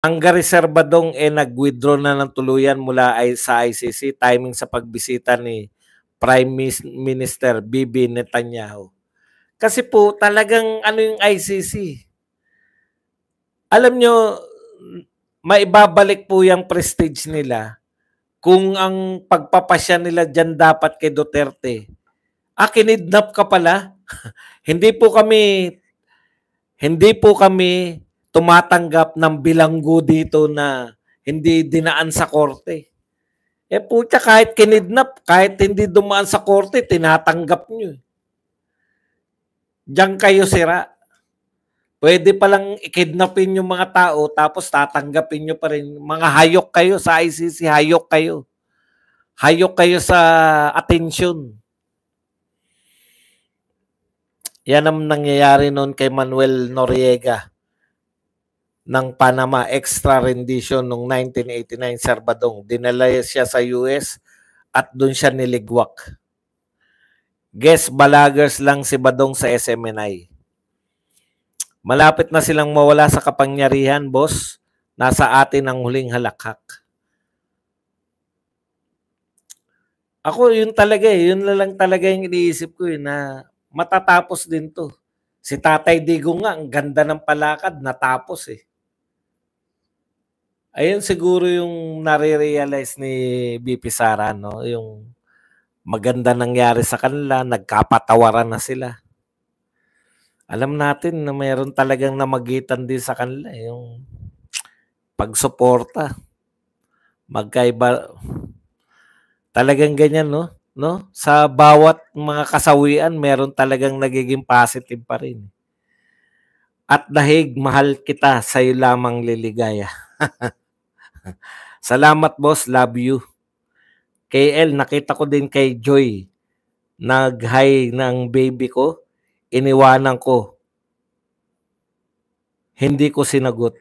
Ang reserbadong nag-withdraw na ng tuluyan mula sa ICC timing sa pagbisita ni Minister Bibi Netanyahu. Kasi po talagang ano yung ICC. Alam nyo, maibabalik po yung prestige nila kung ang pagpapasya nila dyan dapat kay Duterte. Kinidnap ka pala. Hindi po kami tumatanggap ng bilanggo dito na hindi dinaan sa korte. Putya, kahit kinidnap, kahit hindi dumaan sa korte, tinatanggap nyo. Diyan kayo sira. Pwede palang ikidnapin yung mga tao tapos tatanggapin nyo pa rin. Mga hayok kayo sa ICC, hayok kayo. Hayok kayo sa atensyon. Yan ang nangyayari noon kay Manuel Noriega ng Panama extra rendition noong 1989, Sir Badong. Dinala siya sa US at doon siya niligwak. Guest balagers lang si Badong sa SMNI. Malapit na silang mawala sa kapangyarihan, boss. Nasa atin ang huling halakhak. Ako, yun talaga Yun lang talaga yung iniisip ko na matatapos din to. Si Tatay Digong nga, ang ganda ng palakad, natapos Ayun siguro yung nare-realize ni BP Sara, no? Yung maganda nangyari sa kanila, nagkapatawaran na sila. Alam natin na mayroon talagang namagitan din sa kanila, yung pagsuporta. Magkaiba. Talagang ganyan, no? Sa bawat mga kasawian, meron talagang nagiging positive pa rin. At dahig, mahal kita, sa'yo lamang liligaya. Salamat, boss. Love you. KL, nakita ko din kay Joy. Nag-hi ng baby ko. Iniwanan ko. Hindi ko sinagot.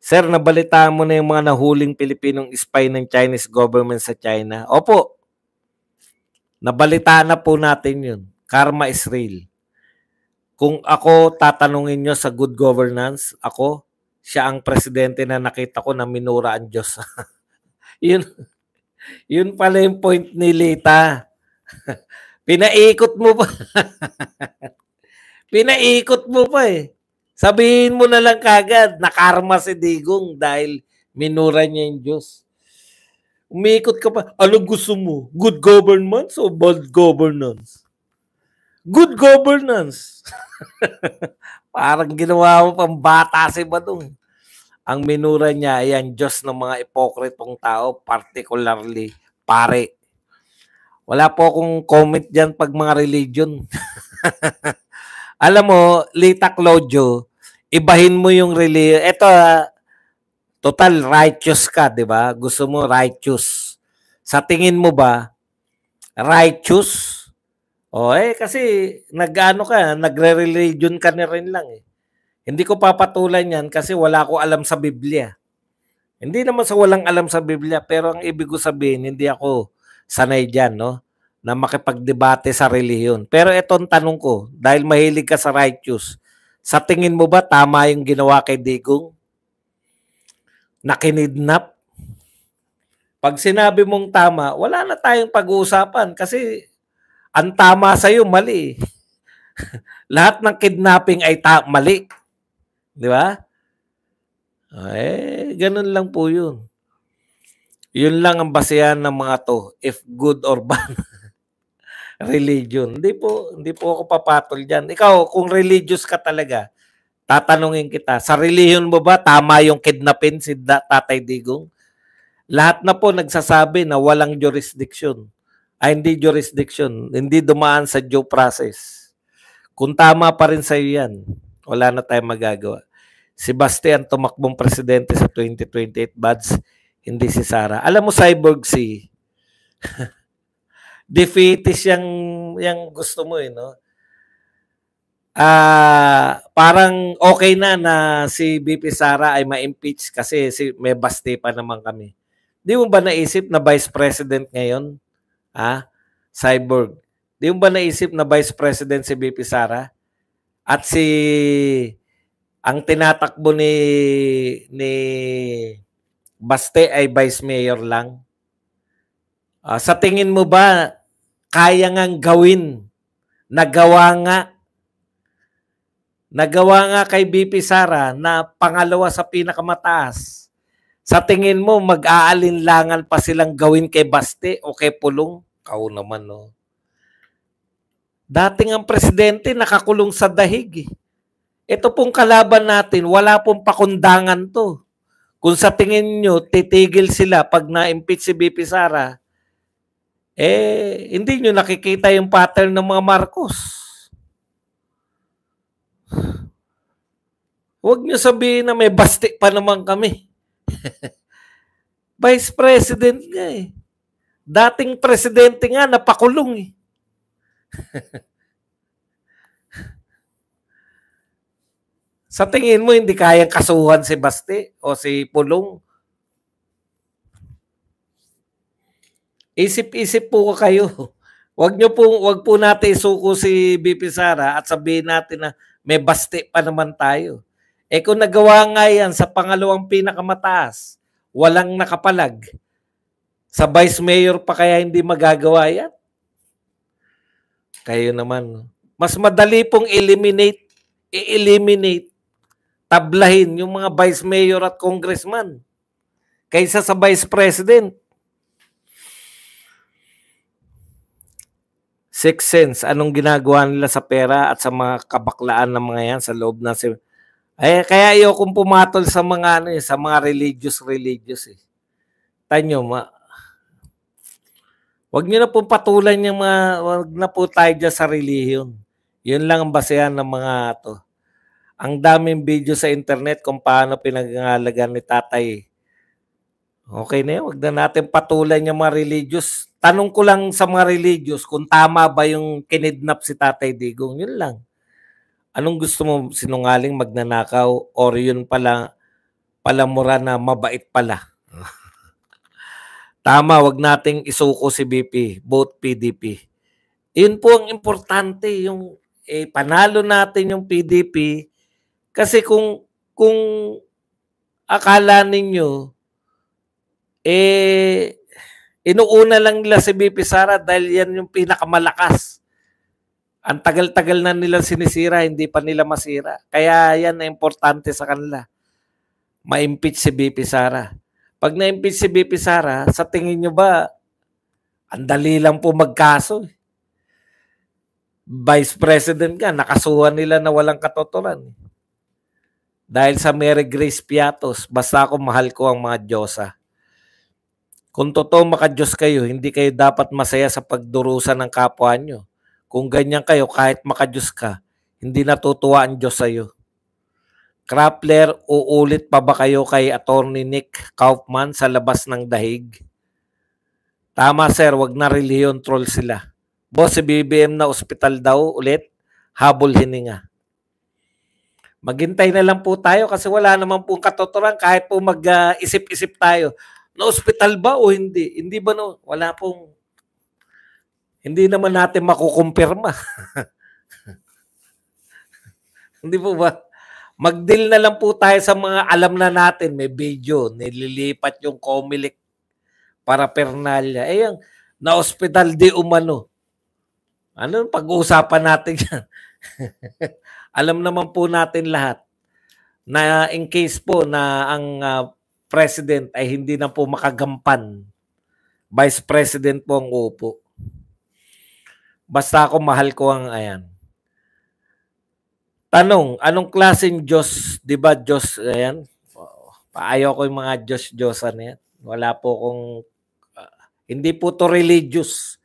Sir, nabalitaan mo na yung mga nahuling Pilipinong spy ng Chinese government sa China? Opo. Nabalitaan na po natin yun. Karma is real. Kung ako tatanungin nyo sa good governance, siya ang presidente na nakita ko na minura ang Diyos. Yun pala yung point ni Lita. Pinaikot mo pa. Pinaikot mo pa Sabihin mo na lang kagad, nakarma si Digong dahil minura niya yung Diyos. Umiikot ka pa. Ano gusto mo? Good governance o bad governance? Good governance. Parang ginawa mo pang bata si Badong. Ang minura niya ay ang Diyos ng mga ipokritong tao, particularly pare. Wala po akong comment dyan pag mga religion. Alam mo, Lita Claudio, ibahin mo yung religion. Ito, total righteous ka, di ba? Gusto mo righteous. Sa tingin mo ba, righteous? Kasi nag-ano ka, nagre-religion ka na rin lang Hindi ko papatulan yan kasi wala ko alam sa Biblia. Hindi naman sa walang alam sa Biblia, pero ang ibig ko sabihin, hindi ako sanay dyan, no? Na makipagdebate sa relihiyon. Pero itong tanong ko, dahil mahilig ka sa righteous, sa tingin mo ba tama yung ginawa kay Digong? Nakinidnap? Pag sinabi mong tama, wala na tayong pag-uusapan kasi ang tama sa'yo, mali. Lahat ng kidnapping ay mali. Di ba? Ganun lang po yun. Yun lang ang basehan ng mga to, if good or bad religion. Hindi po ako papatol dyan. Ikaw, kung religious ka talaga, tatanungin kita, sa relihiyon mo ba tama yung kidnapin si Tatay Digong? Lahat na po nagsasabi na walang jurisdiction. Hindi jurisdiction, hindi dumaan sa due process. Kung tama pa rin sa iyo yan, wala na tayong magagawa. Si Bastian tumakbong presidente sa 2028 Bads, hindi si Sara. Alam mo, Cyborg C, defeatist yung gusto mo no? Parang okay na si BP Sara ay ma-impeach kasi may Basti pa naman kami. Di mo ba naisip na Vice President ngayon? Cyborg. Di mo ba naisip na Vice President si BP Sara? At si Ang tinatakbo ni Baste ay vice mayor lang. Sa tingin mo ba kaya ngang gawin? Nagawa nga kay BP Sara na pangalawa sa pinakamataas. Sa tingin mo mag-aalinlangan pa silang gawin kay Baste o kay Pulong? Kau naman, no. Dating ang presidente nakakulong sa dahig. Ito pong kalaban natin, wala pong pakundangan to. Kung sa tingin nyo, titigil sila pag na-impeach si BP Sara, hindi nyo nakikita yung pattern ng mga Marcos. Huwag nyo sabihin na may Baste pa naman kami. Vice President nga eh. Dating presidente nga napakulong eh. Sa tingin mo, hindi kayang kasuhan si Baste o si Pulong? Isip-isip po kayo. Wag po natin isuko si BP Sara at sabihin natin na may Baste pa naman tayo. Kung nagawa nga yan sa pangalawang pinakamataas, walang nakapalag, sa vice mayor pa kaya hindi magagawa yan? Kayo naman. Mas madali pong i-eliminate, tablahin yung mga vice mayor at congressman kaysa sa vice president. Sixth sense, anong ginagawa nila sa pera at sa mga kabaklaan ng mga yan sa loob ng kaya ayokong pumatol sa mga sa mga religious eh. Tanyo, wag niyo na pong patulan yung wag na po tayo dyan sa relihiyon. Yun lang ang basehan ng mga to. Ang daming video sa internet kung paano pinagangalagan ni tatay. Okay na yun, wag na natin patulan yung mga religious. Tanong ko lang sa mga religious kung tama ba yung kinidnap si Tatay Digong. Yun lang. Anong gusto mo, sinungaling, magnanakaw, or yun palamura na mabait pala? Tama, wag nating isuko si BP, both PDP. Yun po ang importante, yung panalo natin yung PDP, kasi kung akala ninyo, inuuna lang nila si BP Sara dahil yan yung pinakamalakas. Ang tagal-tagal na nila sinisira, hindi pa nila masira. Kaya yan na importante sa kanila. Ma-impeach si BP Sara. Pag na-impeach si BP Sara, sa tingin nyo ba, ang dali lang po magkaso. Vice President nga, nakasuhan nila na walang katotolan. Dahil sa Mary Grace Piatos, basta ako mahal ko ang mga Diyosa. Kung totoo maka-Diyos kayo, hindi kayo dapat masaya sa pagdurusa ng kapwa nyo. Kung ganyan kayo, kahit maka-Diyos ka, hindi natutuwa ang Diyos sa'yo. Krappler, uulit pa ba kayo kay Attorney Nick Kaufman sa labas ng dahig? Tama sir, wag na reliyon, troll sila. Boss, si BBM na ospital daw ulit, habol hininga. Maghintay na lang po tayo kasi wala naman pong katotoran kahit po mag-isip-isip tayo. Na-hospital ba o hindi? Hindi ba no? Wala pong, hindi naman natin makukumpirma. Hindi po ba? Mag-deal na lang po tayo sa mga alam na natin. May video, nililipat yung Comelec para pernalya. Yung na-hospital di umano. Ano pag-uusapan natin yan? Alam naman po natin lahat na in case po na ang president ay hindi na po makagampan, vice president po ang upo. Basta ako mahal ko ang ayan. Tanong, anong klaseng Diyos, di ba Diyos, ayan, ayaw ko yung mga Diyos-Diyosan yan. Wala po kung, hindi po to religious.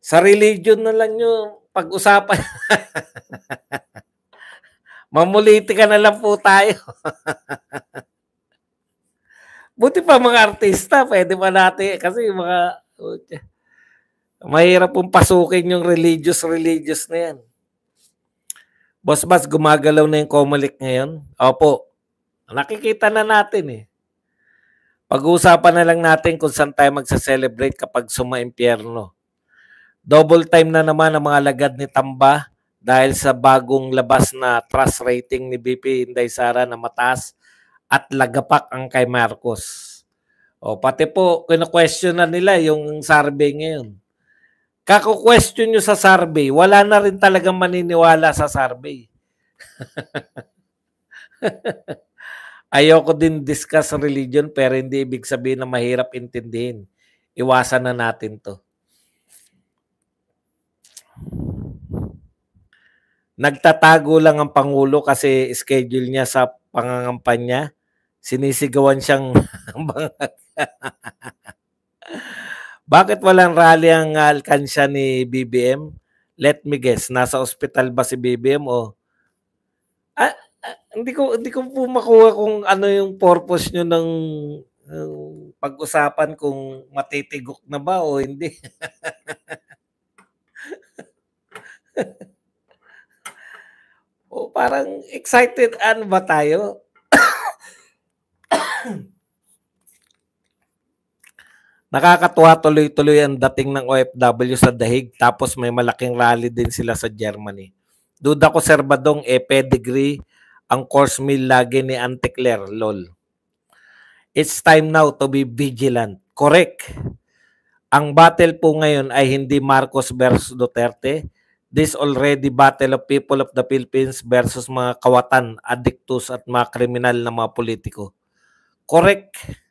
Sa religion na lang yung pag-usapan. Mamuliti ka na lang po tayo. Buti pa mga artista, pwede pa natin, kasi mga, mahirap pong pasukin yung religious na yan. Boss Bas, gumagalaw na yung Comelec ngayon? Opo, nakikita na natin eh. Pag-uusapan na lang natin kung saan tayo magsa-celebrate kapag sumaimpyerno. Double time na naman ang mga lagad ni Tamba dahil sa bagong labas na trust rating ni BP Inday Sara na mataas at lagapak ang kay Marcos. O pati po kino-question na nila yung survey ngayon. Kako-question nyo sa survey, wala na rin talagang maniniwala sa survey. Ayoko din discuss religion pero hindi ibig sabihin na mahirap intindihin. Iwasan na natin to. Nagtatago lang ang Pangulo kasi schedule niya sa pangangampanya. Sinisigawan siyang Bakit walang rally ang alkansya ni BBM? Let me guess, nasa ospital ba si BBM o hindi ko po makuha kung ano yung purpose nyo ng pag-usapan kung matitigok na ba o hindi. O parang excited ano ba tayo? Nakakatuwa tuloy-tuloy ang dating ng OFW sa Dahig tapos may malaking rally din sila sa Germany. Duda ko Sir Badong pedigree ang course meal lagi ni Auntie Claire, lol. It's time now to be vigilant. Correct. Ang battle po ngayon ay hindi Marcos versus Duterte. This already battle of people of the Philippines versus mga kawatan, addictus at mga kriminal na mga politiko. Correct.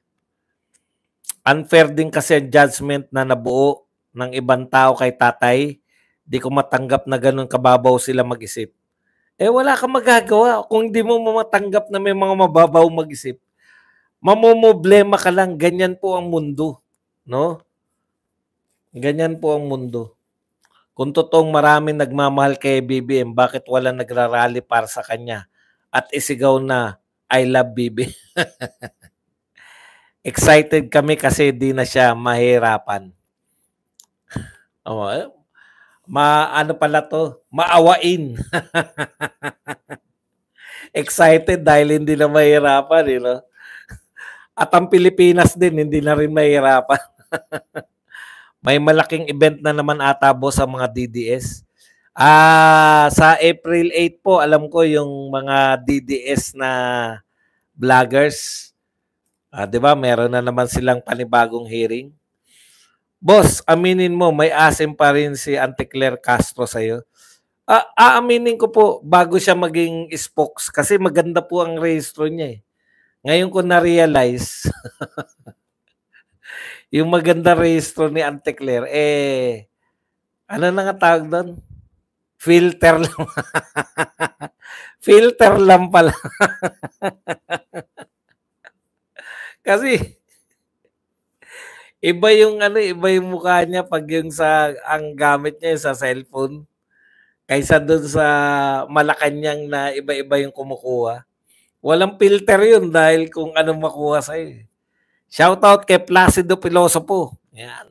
Unfair din kasi ang judgment na nabuo ng ibang tao kay tatay. Di ko matanggap na ganun kababaw sila mag-isip. Wala kang magagawa kung hindi mo matanggap na may mga mababaw mag-isip. Mamomoblema ka lang. Ganyan po ang mundo. No? Ganyan po ang mundo. Kung totoong maraming nagmamahal kay BBM, bakit wala nagrarally para sa kanya? At isigaw na, I love BBM. Excited kami kasi di na siya mahirapan. Ano pala to? Maawain. Excited dahil hindi na mahirapan. At ang Pilipinas din, hindi na rin mahirapan. May malaking event na naman atabo sa mga DDS. Sa April 8 po, alam ko yung mga DDS na vloggers, di ba? Meron na naman silang panibagong hearing. Boss, aminin mo, may asim pa rin si Auntie Claire Castro sa'yo. Aaminin ko po, bago siya maging spokes, kasi maganda po ang rehistro niya eh. Ngayon ko na-realize, yung maganda rehistro ni Auntie Claire, ano na nga tawag doon? Filter lang. Filter lang pala. Kasi iba yung mukha niya pag yung ang gamit niya sa cellphone kaysa doon sa Malacanang na iba-iba yung kumukuha. Walang filter yun dahil kung anong makuha sa'yo. Shoutout kay Placido Pilosopo. Yan.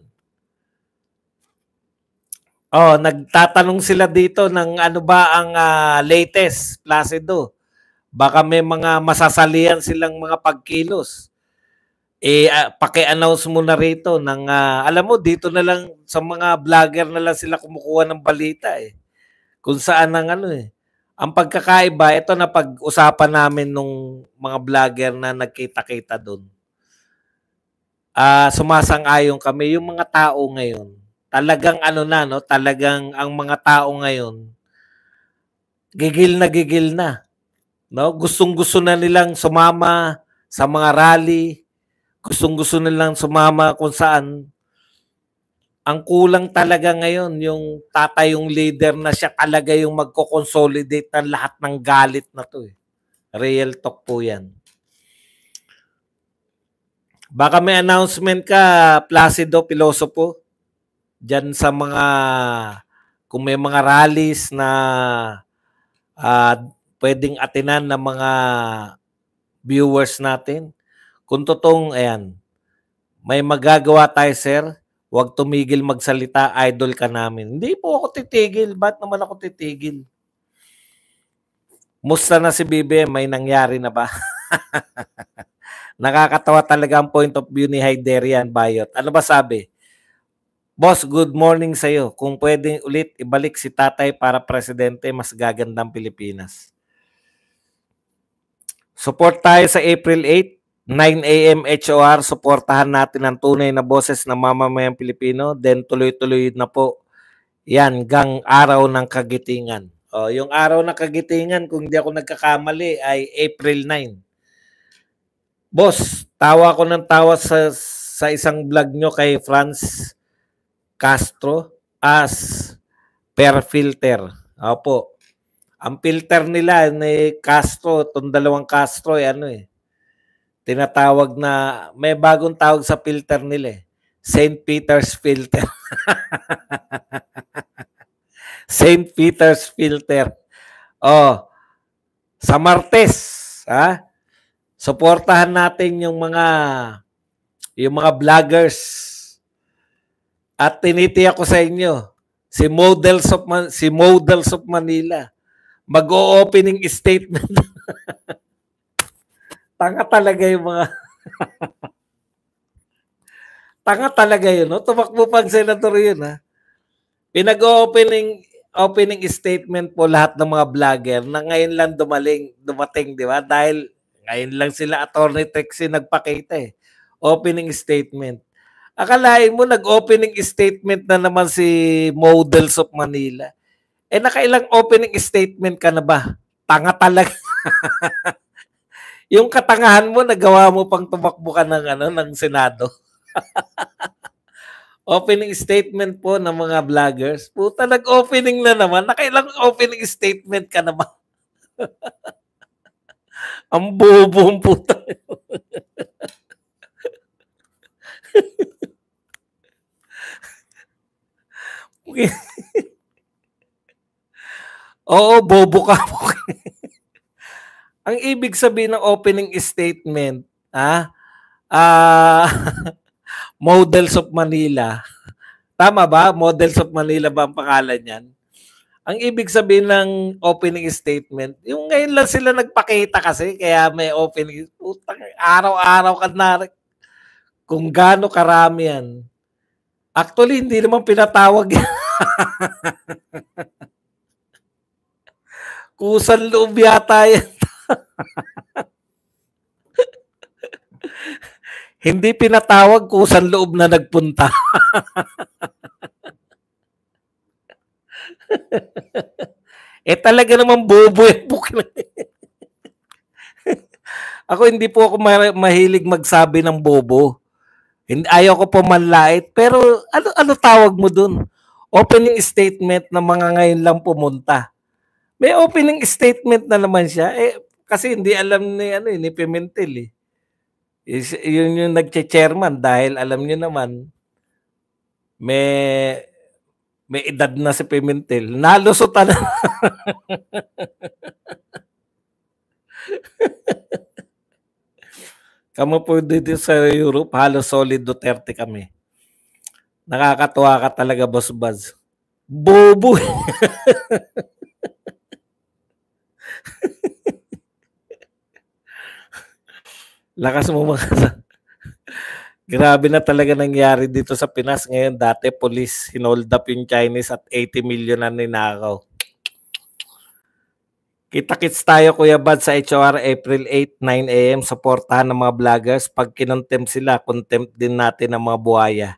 Nagtatanong sila dito ng ano ba ang latest, Placido. Baka may mga masasalian silang mga pagkilos. Paki-announce mo na rito ng alam mo dito na lang sa mga vlogger na lang sila kumukuha ng balita kung saan ang ang pagkakaiba ito na pag-usapan namin nung mga vlogger na nagkita-kita doon. Sumasang-ayon kami yung mga tao ngayon. Talagang talagang ang mga tao ngayon gigil na, no? Gustong-gusto na nilang sumama sa mga rally. Gustong-gusto nilang sumama kung saan. Ang kulang talaga ngayon, yung tatay, yung leader na siya talaga yung magko-consolidate ng lahat ng galit na to. Real talk po yan. Baka may announcement ka, Placido Pilosopo, dyan sa mga, kung may mga rallies na pwedeng atinan ng mga viewers natin. Kung totoong, may magagawa tayo, sir. Huwag tumigil magsalita, idol ka namin. Hindi po ako titigil. Ba't naman ako titigil? Musta na si BBM? May nangyari na ba? Nakakatawa talaga ang point of view ni Hyderian Bayot. Ano ba sabi? Boss, good morning sa'yo. Kung pwedeng ulit ibalik si tatay para presidente, mas gagandang Pilipinas. Support tayo sa April 8, 9 a.m. HOR. Suportahan natin ang tunay na boses ng mamamayang Pilipino. Then tuloy-tuloy na po yan gang araw ng kagitingan. Yung araw ng kagitingan, kung hindi ako nagkakamali, ay April 9. Boss, tawa ko ng tawa sa isang vlog nyo kay Franz Castro as per filter. Opo. Ang filter nila ni Castro, itong dalawang Castro, tinatawag na, may bagong tawag sa filter nila St. Peter's filter. St. Peter's filter. Sa Martes, suportahan natin yung mga vloggers. At tinitiyak ko sa inyo, si Models of Manila, mag-o-opening statement. Tanga talaga yung mga tanga talaga yun, no? Tumakbo pang senador yun, ha? Pinag-opening statement po lahat ng mga vlogger na ngayon lang dumating, di ba? Dahil ngayon lang sila Attorney Trixie nagpakita Opening statement. Akalain mo nag-opening statement na naman si Models of Manila. Nakailang opening statement ka na ba? Tanga talaga. Yung katangahan mo, nagawa mo pang tumakbo ka ng Senado. Opening statement po ng mga vloggers. Puta, nag-opening na naman. Nakailang opening statement ka na ba? Ang bobo puta. Oo, bobo ka po. Ang ibig sabihin ng opening statement, Models of Manila. Tama ba? Models of Manila ba ang pangalan niyan? Ang ibig sabihin ng opening statement, yung ngayon lang sila nagpakita kasi, kaya may opening. Putang, araw-araw ka na kung gaano karami yan. Actually, hindi naman pinatawag yan. Kusang loob yata yan. Hindi pinatawag, kusang loob na nagpunta. Talaga naman bobo yung book na. Ako hindi po ako mahilig magsabi ng bobo. Ayaw ko po manlait. Pero ano tawag mo dun? Opening statement na mga ngayon lang pumunta. May opening statement na naman siya. Kasi hindi alam ni Pimentel Yun yung nagche-chairman dahil alam niyo naman may edad na si Pimentel. Nalusutan na. Kamo po dito sa Europe, halos solid Duterte kami. Nakakatuwa ka talaga, Boss Buzz. Bobo. Lakas mo mga. Grabe na talaga nangyari dito sa Pinas ngayon. Dati police hinold up yung Chinese at 80 million na ninakaw. Kita-kits tayo Kuya Bad sa HOR April 8, 9 a.m. Suportahan ng mga vloggers. Pag kinontempt sila, contempt din natin ang mga buhaya.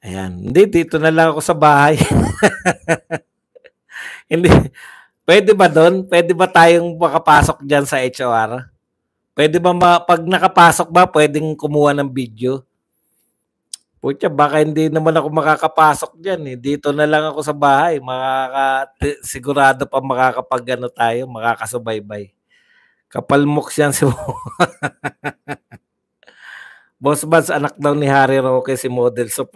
Ayan. Hindi, dito na lang ako sa bahay. Hindi. Pwede ba doon? Pwede ba tayong makapasok dyan sa HOR? Pwede ba pag nakapasok ba, pwedeng kumuha ng video? Pucha, baka hindi naman ako makakapasok dyan Dito na lang ako sa bahay. Sigurado pa makakasubaybay. Kapalmoks yan si Boss Buzz, anak daw ni Harry Roque si Models of